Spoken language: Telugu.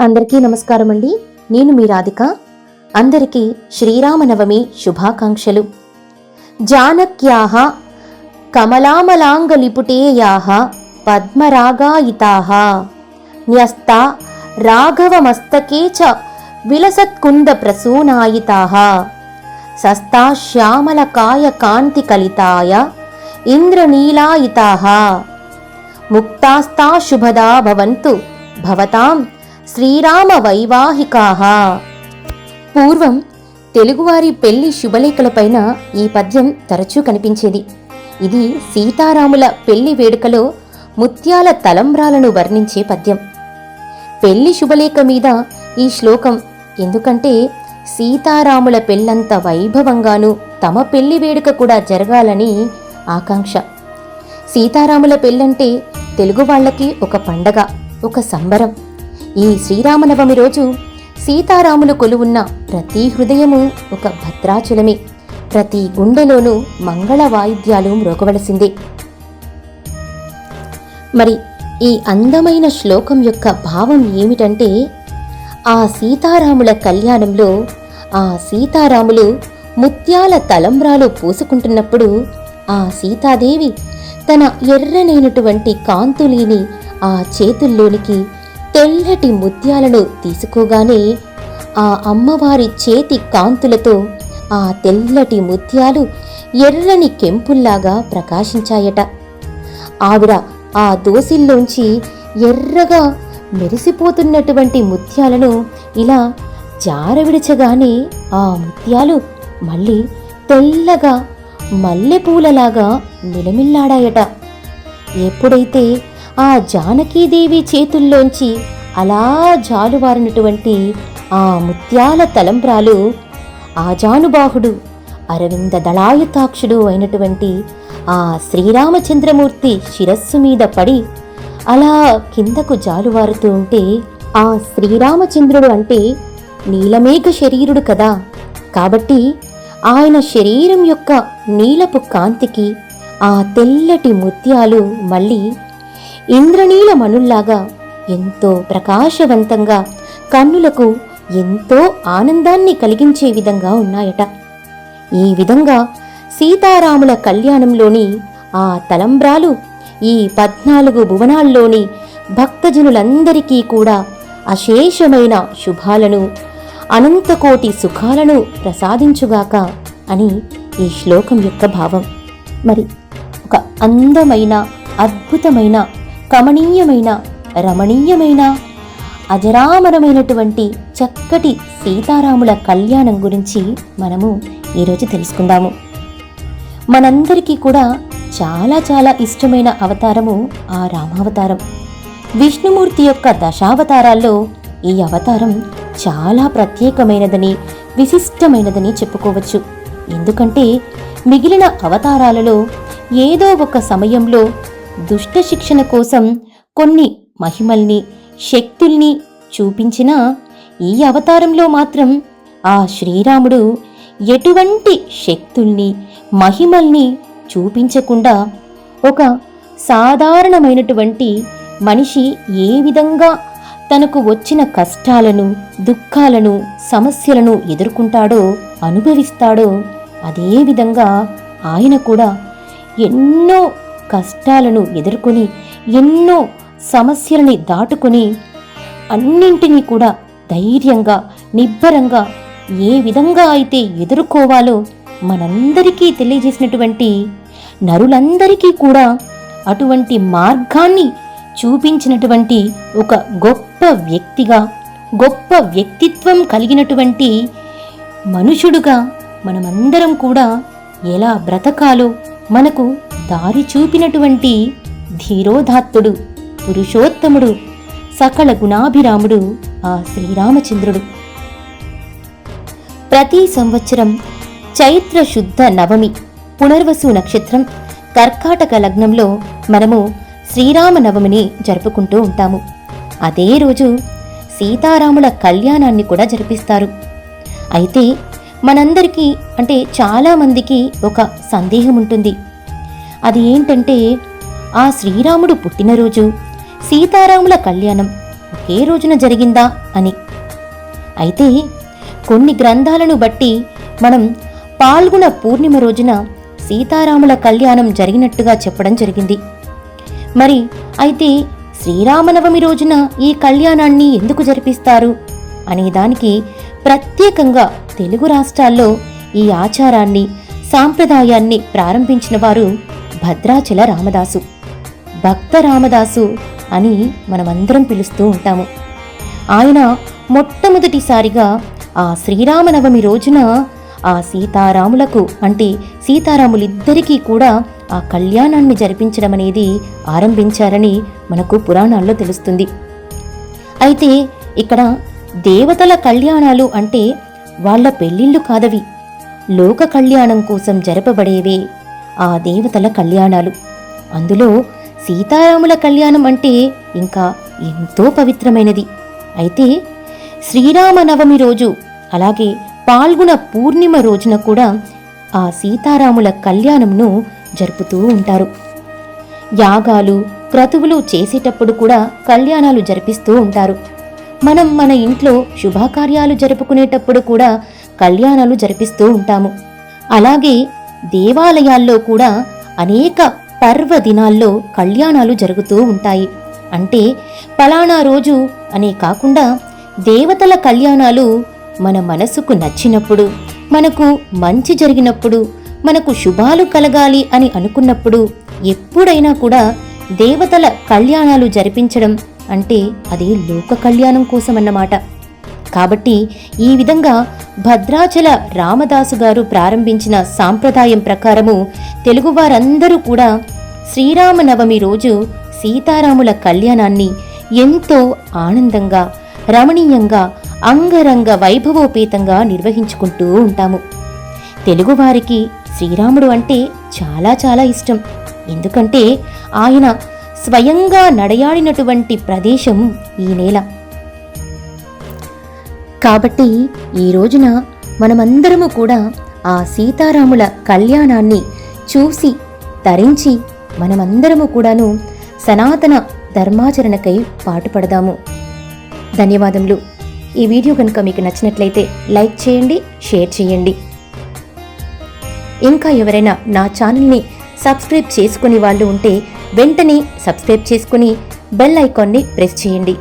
అందరికీ నమస్కారం అండి. నేను మీ రాధిక. అందరికీ శ్రీరామనవమి శుభాకాంక్షలు. జానక్యాః కమలామలాంగలిపుటేయాః పద్మరాగాయితాః న్యస్తా రాఘవమస్తకే చ విలసత్కుంద ప్రసూనాయితాః సస్తా శ్యామలకాయ కాంతి కలితాయ ఇంద్రనీలాయితాః ముక్తాస్తా శుభదా భవంతు భవతాం శ్రీరామ వైవాహికాః. పూర్వం తెలుగువారి పెళ్లి శుభలేఖలపైన ఈ పద్యం తరచూ కనిపించేది. ఇది సీతారాముల పెళ్లి వేడుకలో ముత్యాల తలంబ్రాలను వర్ణించే పద్యం. పెళ్లి శుభలేఖ మీద ఈ శ్లోకం ఎందుకంటే సీతారాముల పెళ్లంత వైభవంగాను తమ పెళ్లి వేడుక కూడా జరగాలని ఆకాంక్ష. సీతారాముల పెళ్ళంటే తెలుగు వాళ్ళకి ఒక పండగ, ఒక సంబరం. ఈ శ్రీరామనవమి రోజు సీతారాములు కొలువున్న ప్రతి హృదయము ఒక భద్రాచలమే, ప్రతి గుండెలోనూ మంగళ వాయిద్యాలు మ్రోగవలసిందే. మరి ఈ అందమైన శ్లోకం యొక్క భావం ఏమిటంటే, ఆ సీతారాముల కళ్యాణంలో ఆ సీతారాములు ముత్యాల తలంబ్రాలు పూసుకుంటున్నప్పుడు ఆ సీతాదేవి తన ఎర్రనైనటువంటి కాంతులీని ఆ చేతుల్లోనికి తెల్లటి ముత్యాలను తీసుకోగానే ఆ అమ్మవారి చేతి కాంతులతో ఆ తెల్లటి ముత్యాలు ఎర్రని కెంపుల్లాగా ప్రకాశించాయట. ఆవిడ ఆ దోసిల్లోంచి ఎర్రగా మెరిసిపోతున్నటువంటి ముత్యాలను ఇలా జారవిడచగానే ఆ ముత్యాలు మళ్ళీ తెల్లగా మల్లెపూలలాగా మిలమిల్లాడాయట. ఎప్పుడైతే ఆ జానకీదేవి చేతుల్లోంచి అలా జాలువారినటువంటి ఆ ముత్యాల తలంబ్రాలు ఆజానుబాహుడు అరవింద దళాయుతాక్షుడు అయినటువంటి ఆ శ్రీరామచంద్రమూర్తి శిరస్సు మీద పడి అలా కిందకు జాలువారుతూ ఉంటే, ఆ శ్రీరామచంద్రుడు అంటే నీలమేఘ శరీరుడు కదా, కాబట్టి ఆయన శరీరం యొక్క నీలపు కాంతికి ఆ తెల్లటి ముత్యాలు మళ్ళీ ఇంద్రనీల మణుల్లాగా ఎంతో ప్రకాశవంతంగా కన్నులకు ఎంతో ఆనందాన్ని కలిగించే విధంగా ఉన్నాయట. ఈ విధంగా సీతారాముల కళ్యాణంలోని ఆ తలంబ్రాలు ఈ 14 భువనాల్లోని భక్తజనులందరికీ కూడా అశేషమైన శుభాలను, అనంతకోటి సుఖాలను ప్రసాదించుగాక అని ఈ శ్లోకం యొక్క భావం. మరి ఒక అందమైన, అద్భుతమైన, కమనీయమైన, రమణీయమైన, అజరామరమైనటువంటి చక్కటి సీతారాముల కళ్యాణం గురించి మనము ఈరోజు తెలుసుకుందాము. మనందరికీ కూడా చాలా చాలా ఇష్టమైన అవతారము ఆ రామావతారం. విష్ణుమూర్తి యొక్క దశావతారాల్లో ఈ అవతారం చాలా ప్రత్యేకమైనదని, విశిష్టమైనదని చెప్పుకోవచ్చు. ఎందుకంటే మిగిలిన అవతారాలలో ఏదో ఒక సమయంలో దుష్ట శిక్షణ కోసం కొన్ని మహిమల్ని, శక్తుల్ని చూపించినా ఈ అవతారంలో మాత్రం ఆ శ్రీరాముడు ఎటువంటి శక్తుల్ని, మహిమల్ని చూపించకుండా ఒక సాధారణమైనటువంటి మనిషి ఏ విధంగా తనకు వచ్చిన కష్టాలను, దుఃఖాలను, సమస్యలను ఎదుర్కొంటాడో, అనుభవిస్తాడో అదేవిధంగా ఆయన కూడా ఎన్నో కష్టాలను ఎదుర్కొని, ఎన్నో సమస్యలని దాటుకొని అన్నింటినీ కూడా ధైర్యంగా, నిబ్బరంగా ఏ విధంగా అయితే ఎదుర్కోవాలో మనందరికీ తెలియజేసినటువంటి, నరులందరికీ కూడా అటువంటి మార్గాన్ని చూపించినటువంటి ఒక గొప్ప వ్యక్తిగా, గొప్ప వ్యక్తిత్వం కలిగినటువంటి మనుషుడుగా మనమందరం కూడా ఎలా బ్రతకాలో మనకు దారి చూపినటువంటి ధీరోదాత్తుడు, పురుషోత్తముడు, సకల గుణాభిరాముడు ఆ శ్రీరామచంద్రుడు. ప్రతి సంవత్సరం చైత్ర శుద్ధ నవమి పునర్వసు నక్షత్రం కర్కాటక లగ్నంలో మనము శ్రీరామనవమిని జరుపుకుంటూ ఉంటాము. అదే రోజు సీతారాముల కళ్యాణాన్ని కూడా జరిపిస్తారు. అయితే మనందరికీ అంటే చాలామందికి ఒక సందేహం ఉంటుంది. అది ఏంటంటే, ఆ శ్రీరాముడు పుట్టినరోజు, సీతారాముల కళ్యాణం ఒకే రోజున జరిగిందా అని. అయితే కొన్ని గ్రంథాలను బట్టి మనం పాల్గొన పూర్ణిమ రోజున సీతారాముల కళ్యాణం జరిగినట్టుగా చెప్పడం జరిగింది. మరి అయితే శ్రీరామనవమి రోజున ఈ కళ్యాణాన్ని ఎందుకు జరిపిస్తారు అనే దానికి ప్రత్యేకంగా తెలుగు రాష్ట్రాల్లో ఈ ఆచారాన్ని, సాంప్రదాయాన్ని ప్రారంభించిన వారు భద్రాచల రామదాసు, భక్త రామదాసు అని మనమందరం పిలుస్తూ ఉంటాము. ఆయన మొట్టమొదటిసారిగా ఆ శ్రీరామనవమి రోజున ఆ సీతారాములకు అంటే సీతారాములిద్దరికీ కూడా ఆ కళ్యాణాన్ని జరిపించడం అనేది ఆరంభించారని మనకు పురాణాల్లో తెలుస్తుంది. అయితే ఇక్కడ దేవతల కళ్యాణాలు అంటే వాళ్ళ పెళ్ళిళ్ళు కాదవి, లోక కళ్యాణం కోసం జరపబడేవే ఆ దేవతల కళ్యాణాలు. అందులో సీతారాముల కళ్యాణం అంటే ఇంకా ఎంతో పవిత్రమైనది. అయితే శ్రీరామనవమి రోజు అలాగే పాల్గొన పూర్ణిమ రోజున కూడా ఆ సీతారాముల కళ్యాణంను జరుపుతూ ఉంటారు. యాగాలు, క్రతువులు చేసేటప్పుడు కూడా కళ్యాణాలు జరిపిస్తూ ఉంటారు. మనం మన ఇంట్లో శుభకార్యాలు జరుపుకునేటప్పుడు కూడా కళ్యాణాలు జరిపిస్తూ ఉంటాము. అలాగే దేవాలయాల్లో కూడా అనేక పర్వదినాల్లో కళ్యాణాలు జరుగుతూ ఉంటాయి. అంటే ఫలానా రోజు అనే కాకుండా దేవతల కళ్యాణాలు మన మనసుకు నచ్చినప్పుడు, మనకు మంచి జరిగినప్పుడు, మనకు శుభాలు కలగాలి అని అనుకున్నప్పుడు ఎప్పుడైనా కూడా దేవతల కళ్యాణాలు జరిపించడం అంటే అది లోక కళ్యాణం కోసమన్నమాట. కాబట్టి ఈ విధంగా భద్రాచల రామదాసు గారు ప్రారంభించిన సాంప్రదాయం ప్రకారము తెలుగువారందరూ కూడా శ్రీరామనవమి రోజు సీతారాముల కళ్యాణాన్ని ఎంతో ఆనందంగా, రమణీయంగా, అంగరంగ వైభవోపేతంగా నిర్వహించుకుంటూ ఉంటాము. తెలుగువారికి శ్రీరాముడు అంటే చాలా చాలా ఇష్టం. ఎందుకంటే ఆయన స్వయంగా నడయాడినటువంటి ప్రదేశం ఈ నేల. కాబట్టి ఈ రోజున మనమందరము కూడా ఆ సీతారాముల కళ్యాణాన్ని చూసి తరించి మనమందరము కూడాను సనాతన ధర్మాచరణకై పాటుపడదాము. ధన్యవాదములు. ఈ వీడియో కనుక మీకు నచ్చినట్లయితే లైక్ చేయండి, షేర్ చేయండి. ఇంకా ఎవరైనా నా ఛానల్ని సబ్స్క్రైబ్ చేసుకుని వాళ్ళు ఉంటే వెంటనే సబ్స్క్రైబ్ చేసుకుని బెల్ ఐకాన్ని ప్రెస్ చేయండి.